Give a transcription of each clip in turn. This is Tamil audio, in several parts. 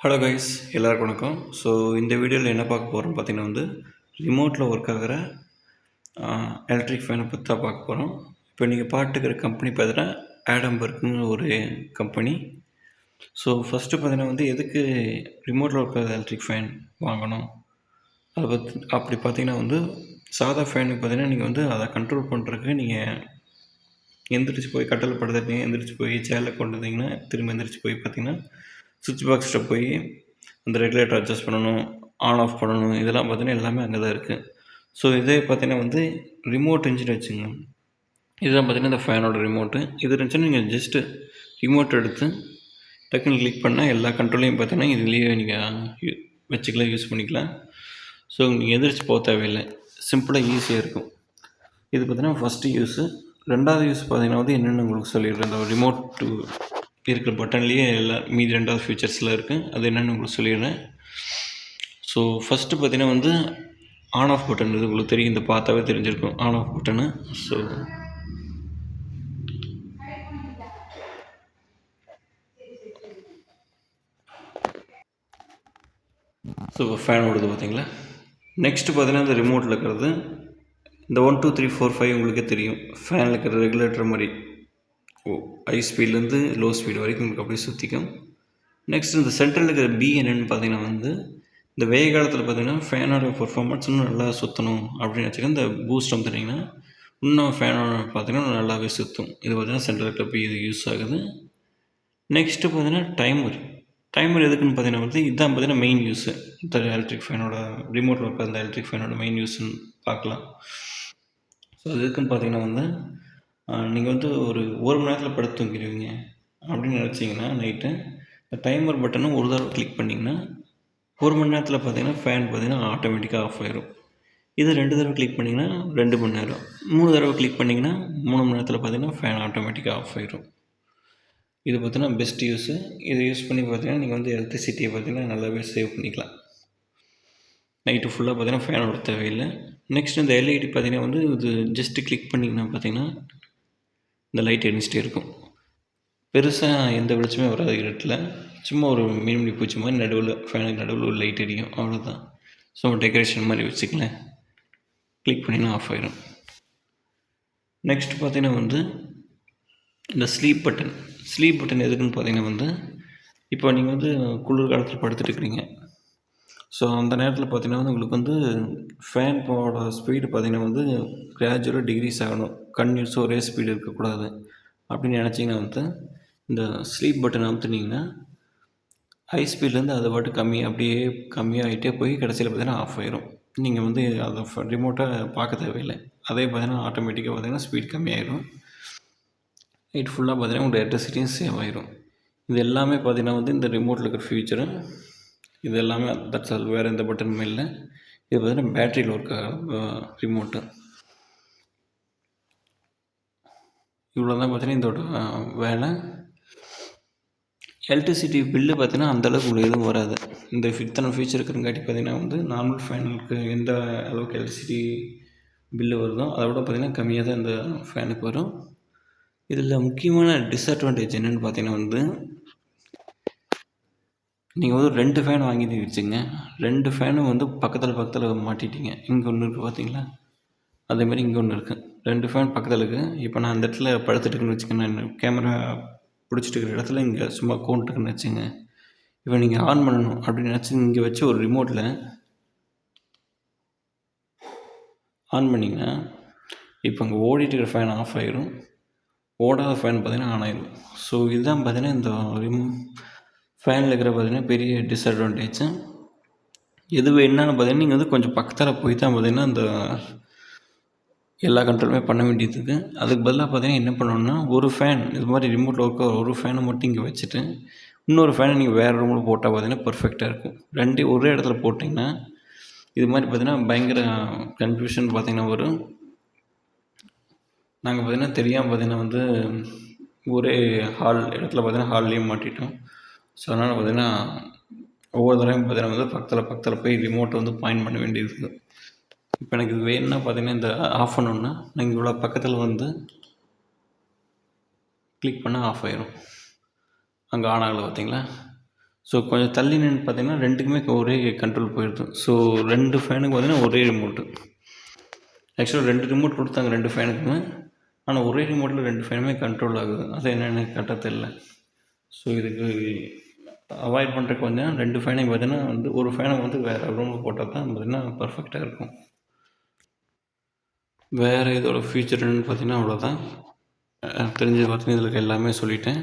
ஹலோ கைஸ், எல்லாருக்கும் வணக்கம். ஸோ இந்த வீடியோவில் என்ன பார்க்க போகிறோம்னு பார்த்தீங்கன்னா ரிமோட்டில் ஒர்க் ஆகிற எலக்ட்ரிக் ஃபேனை பற்றி தான் பார்க்க போகிறோம். இப்போ நீங்கள் பார்த்துக்கிற கம்பெனி பார்த்தீங்கன்னா ஆடம்பர்க்குன்னு ஒரு கம்பெனி. ஸோ ஃபஸ்ட்டு பார்த்தீங்கன்னா எதுக்கு ரிமோட்டில் ஒர்க் ஆகிற எலக்ட்ரிக் ஃபேன் வாங்கணும் அதை பற்றி அப்படி பார்த்தீங்கன்னா சாதா ஃபேனுக்கு பார்த்தீங்கன்னா நீங்கள் அதை கண்ட்ரோல் பண்ணுறதுக்கு நீங்கள் எந்திரிச்சு போய் கட்டில் படுத்துட்டீங்க, எந்திரிச்சு போய் சேரில் கொண்டு வந்தீங்கன்னா திரும்ப எந்திரிச்சு போய் பார்த்தீங்கன்னா சுவிட்ச் பாக்ஸில் போய் அந்த ரெகுலேட்டர் அட்ஜஸ்ட் பண்ணணும், ஆன் ஆஃப் பண்ணணும். இதெல்லாம் பார்த்தீங்கன்னா எல்லாமே அங்கே தான் இருக்குது. ஸோ இதே பார்த்தீங்கன்னா ரிமோட் இருந்துச்சுன்னு வச்சுங்க, இதுதான் பார்த்தீங்கன்னா இந்த ஃபேனோட ரிமோட்டு. இது இருந்துச்சுன்னா நீங்கள் ஜஸ்ட்டு ரிமோட் எடுத்து டக்குன்னு கிளிக் பண்ணால் எல்லா கண்ட்ரோலையும் பார்த்தீங்கன்னா இதுலேயே நீங்கள் வச்சுக்கலாம், யூஸ் பண்ணிக்கலாம். ஸோ நீங்கள் எந்திரிச்சு போக தேவையில்லை, சிம்பிளாக ஈஸியாக இருக்கும். இது பார்த்தீங்கன்னா ஃபஸ்ட்டு யூஸு. ரெண்டாவது யூஸ் பார்த்தீங்கன்னா என்னென்னு உங்களுக்கு சொல்லிடுறேன். இந்த ரிமோட் இருக்கிற பட்டன்லேயே எல்லாம் மீதி ரெண்டாவது ஃபீச்சர்ஸ்லாம் இருக்குது, அது என்னென்னு உங்களுக்கு சொல்லிடுறேன். ஸோ ஃபஸ்ட்டு பார்த்தீங்கன்னா ஆன் ஆஃப் பட்டன். இது உங்களுக்கு தெரியும், இந்த பார்த்தாவே தெரிஞ்சிருக்கும் on off button. So fan ஓடுது பார்த்தீங்களா. நெக்ஸ்ட்டு பார்த்தீங்கன்னா இந்த ரிமோட்டில் இருக்கிறது இந்த 1 2 3 4 5 உங்களுக்கே தெரியும், ஃபேனில் இருக்கிற ரெகுலேட்டர் மாதிரி ஹை ஸ்பீட்லேருந்து லோ ஸ்பீடு வரைக்கும் உங்களுக்கு அப்படியே சுற்றிக்கும். நெக்ஸ்ட் இந்த சென்ட்ரலில் இருக்கிற பி என்னென்னு பார்த்தீங்கன்னா இந்த வெயில் காலத்தில் பார்த்தீங்கன்னா ஃபேனோட பர்ஃபார்மன்ஸ் இன்னும் நல்லா சுற்றணும் அப்படின்னு வச்சுக்கோங்க. இந்த பூஸ்ட் வந்துட்டிங்கன்னா இன்னும் ஃபேனோட பார்த்தீங்கன்னா நல்லாவே சுற்றும். இது பார்த்தீங்கன்னா சென்ட்ரல் இருக்கிற பி இது யூஸ் ஆகுது. நெக்ஸ்ட்டு பார்த்தீங்கன்னா டைமர் எதுக்குன்னு பார்த்தீங்கன்னா இதுதான் பார்த்தீங்கன்னா மெயின் யூஸு. இந்த எலக்ட்ரிக் ஃபேனோட ரிமோட்டில் இருக்கிற அந்த எலக்ட்ரிக் ஃபேனோட மெயின் யூஸ்ன்னு பார்க்கலாம். ஸோ அது எதுக்குன்னு பார்த்தீங்கன்னா நீங்கள் ஒரு மணி நேரத்தில் படுத்து தூங்கிடுவீங்க அப்படின்னு நினச்சிங்கன்னா நைட்டு இந்த டைமர் பட்டனை ஒரு தடவை கிளிக் பண்ணிங்கன்னா 1 மணி நேரத்தில் பார்த்தீங்கன்னா ஃபேன் பார்த்தீங்கன்னா ஆட்டோமேட்டிக்காக ஆஃப் ஆயிரும். இது 2 தடவை கிளிக் பண்ணிங்கன்னா 2 மணி நேரம், 3 தடவை கிளிக் பண்ணிங்கன்னா 3 மணி நேரத்தில் பார்த்தீங்கன்னா ஃபேன் ஆட்டோமேட்டிக்காக ஆஃப் ஆயிரும். இது பார்த்தீங்கன்னா பெஸ்ட் யூஸு. இதை யூஸ் பண்ணி பார்த்தீங்கன்னா நீங்கள் எலக்ட்ரிசிட்டியை பார்த்தீங்கன்னா நல்லாவே சேவ் பண்ணிக்கலாம். நைட்டு ஃபுல்லாக பார்த்தீங்கன்னா ஃபேன் ஓட தேவையில்லை. நெக்ஸ்ட் இந்த எல்இடி பார்த்தீங்கன்னா இது ஜஸ்ட்டு கிளிக் பண்ணிங்கன்னா பார்த்தீங்கன்னா இந்த லைட் எரிஞ்சிட்டே இருக்கும். பெருசாக எந்த வெளிச்சமே வராது இருட்டில், சும்மா ஒரு மினிமினி பூச்சி மாதிரி நடுவில் ஃபேனுக்கு நடுவில் ஒரு லைட் எரியும், அவ்வளோதான். ஸோ டெக்கரேஷன் மாதிரி வச்சுக்கலாம். கிளிக் பண்ணிங்கன்னா ஆஃப் ஆயிரும். நெக்ஸ்ட் பார்த்தீங்கன்னா இந்த ஸ்லீப் பட்டன் எதுக்குன்னு பார்த்தீங்கன்னா இப்போ நீங்கள் குளிர் காலத்தில் படுத்துட்டு இருக்கிறீங்க. ஸோ அந்த நேரத்தில் பார்த்தீங்கன்னா உங்களுக்கு ஃபேனோட ஸ்பீடு பார்த்தீங்கன்னா கிராஜுவலாக டிக்ரீஸ் ஆகணும், கன்டினியூஸாக ஒரே ஸ்பீடு இருக்கக்கூடாது அப்படின்னு நினச்சிங்கன்னா இந்த ஸ்லீப் பட்டன் அமுத்துனீங்கன்னா ஹை ஸ்பீட்லேருந்து அதை பாட்டு அப்படியே கம்மியாகிட்டே போய் கடைசியில் பார்த்தீங்கன்னா ஆஃப் ஆயிரும். நீங்கள் அதை ரிமோட்டை பார்க்க தேவையில்லை, அதே பார்த்தீங்கன்னா ஆட்டோமேட்டிக்காக பார்த்தீங்கன்னா ஸ்பீட் கம்மியாயிடும். நைட் ஃபுல்லாக பார்த்தீங்கன்னா உங்களோட எலக்ட்ரிசிட்டியும் சேவ் ஆயிரும். இது எல்லாமே பார்த்தீங்கன்னா இந்த ரிமோட்டில் இருக்கிற ஃபியூச்சரு. இது எல்லாமே தட்ஸ் ஆல், வேறு எந்த பட்டனுமே இல்லை. இது பார்த்தீங்கன்னா பேட்டரியில் ஒர்க் ரிமோட்டு. இவ்வளோ தான் பார்த்தீங்கன்னா இதோட வேலை. எலக்ட்ரிசிட்டி பில்லு பார்த்தீங்கன்னா அந்தளவுக்கு உங்களுக்கு எதுவும் வராது. இந்த இத்தனை ஃபீச்சர் இருக்கிறங்காட்டி பார்த்தீங்கன்னா நார்மல் ஃபேனுக்கு எந்த அளவுக்கு எலக்ட்ரிசிட்டி பில்லு வருதோ அதை விட பார்த்தீங்கன்னா கம்மியாக தான் இந்த ஃபேனுக்கு வரும். இதில் முக்கியமான டிஸ்அட்வான்டேஜ் என்னென்னு பார்த்தீங்கன்னா நீங்கள் 2 ஃபேன் வாங்கிட்டு வச்சுங்க, 2 ஃபேனும் பக்கத்தில் மாட்டிட்டீங்க. இங்கே ஒன்று இருக்குது பார்த்தீங்களா, அதேமாதிரி இங்கே ஒன்று இருக்குது. 2 ஃபேன் பக்கத்தில் இருக்குது. இப்போ நான் அந்த இடத்துல படுத்துட்டுருக்குன்னு வச்சுக்கோங்க, நான் கேமரா பிடிச்சிட்டு இருக்கிற இடத்துல இங்கே சும்மா கோன்ட்டுக்குன்னு வச்சுங்க. இப்போ நீங்கள் ஆன் பண்ணணும் அப்படின்னு நினச்சி இங்கே வச்சு ஒரு ரிமோட்டில் ஆன் பண்ணிங்கன்னா இப்போ அங்கே ஓடிட்டு இருக்கிற ஃபேன் ஆஃப் ஆயிரும், ஓடாத ஃபேன் பார்த்தீங்கன்னா ஆன் ஆயிரும். ஸோ இதுதான் பார்த்தீங்கன்னா இந்த ஃபேனில் இருக்கிற பார்த்தீங்கன்னா பெரிய டிஸ்அட்வான்டேஜ். என்னென்னு பார்த்தீங்கன்னா நீங்கள் கொஞ்சம் பக்கத்தில் போய் தான் பார்த்தீங்கன்னா இந்த எல்லா கண்ட்ரோலுமே பண்ண வேண்டியது இருக்குது. அதுக்கு பதிலாக பார்த்தீங்கன்னா என்ன பண்ணணுன்னா ஒரு ஃபேன் இது மாதிரி ரிமோட்டில் ஒர்க் ஒரு ஃபேனை மட்டும் இங்கே வச்சுட்டு இன்னொரு ஃபேனை நீங்கள் வேறு ரூமில் போட்டால் பார்த்தீங்கன்னா பர்ஃபெக்டாக இருக்கும். 2 ஒரே இடத்துல போட்டிங்கன்னா இது மாதிரி பார்த்தீங்கன்னா பயங்கர கன்ஃபியூஷன் பார்த்தீங்கன்னா வரும். நாங்கள் பார்த்தீங்கன்னா தெரியாமல் பார்த்தீங்கன்னா ஒரே இடத்துல பார்த்தீங்கன்னா ஹால்லேயும் மாட்டிட்டோம். ஸோ அதனால் பார்த்தீங்கன்னா ஒவ்வொரு தடவையும் பார்த்தீங்கன்னா பக்கத்தில் போய் ரிமோட்டை பாயிண்ட் பண்ண வேண்டியது இருக்குது. இப்போ எனக்கு இது வேணும்னா பார்த்தீங்கன்னா இந்த ஆஃப் பண்ணணுன்னா நீங்கள் இவ்வளோ பக்கத்தில் கிளிக் பண்ணால் ஆஃப் ஆயிரும், அங்கே ஆன் ஆகலை பார்த்தீங்களா. ஸோ கொஞ்சம் தள்ளி நின்று பார்த்தீங்கன்னா ரெண்டுக்குமே ஒரே கண்ட்ரோல் போயிடுது. ஸோ 2 ஃபேனுக்கு பார்த்தீங்கன்னா ஒரே ரிமோட்டு. ஆக்சுவலாக 2 ரிமோட் கொடுத்தாங்க 2 ஃபேனுக்குமே. ஆனால் ஒரே ரிமோட்டில் 2 ஃபேனுமே கண்ட்ரோல் ஆகுது. அது என்னென்னு கரெக்டாக தெரில. ஸோ இதுக்கு அவாய்ட் பண்ணுறதுக்கு பார்த்தீங்கன்னா 2 ஃபேனையும் பார்த்தீங்கன்னா வந்து ஒரு ஃபேனை வந்து வேறு ரூமில் போட்டால் தான் பார்த்தீங்கன்னா பர்ஃபெக்டாக இருக்கும். வேறு இதோட ஃபீச்சர் என்னென்னு பார்த்தீங்கன்னா அவ்வளோதான். எனக்கு தெரிஞ்சது பார்த்தீங்கன்னா இதில் எல்லாமே சொல்லிட்டேன்.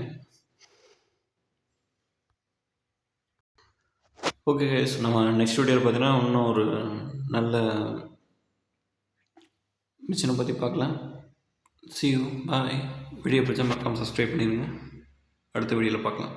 ஓகே கைஸ், நம்ம நெக்ஸ்ட் வீடியோவில் பார்த்தீங்கன்னா இன்னும் ஒரு நல்ல மிஷினை பற்றி பார்க்கலாம். See you, bye. வீடியோ பிடிச்சா மறக்காமல் சப்ஸ்கிரைப் பண்ணிடுங்க. அடுத்த வீடியோவில் பார்க்கலாம்.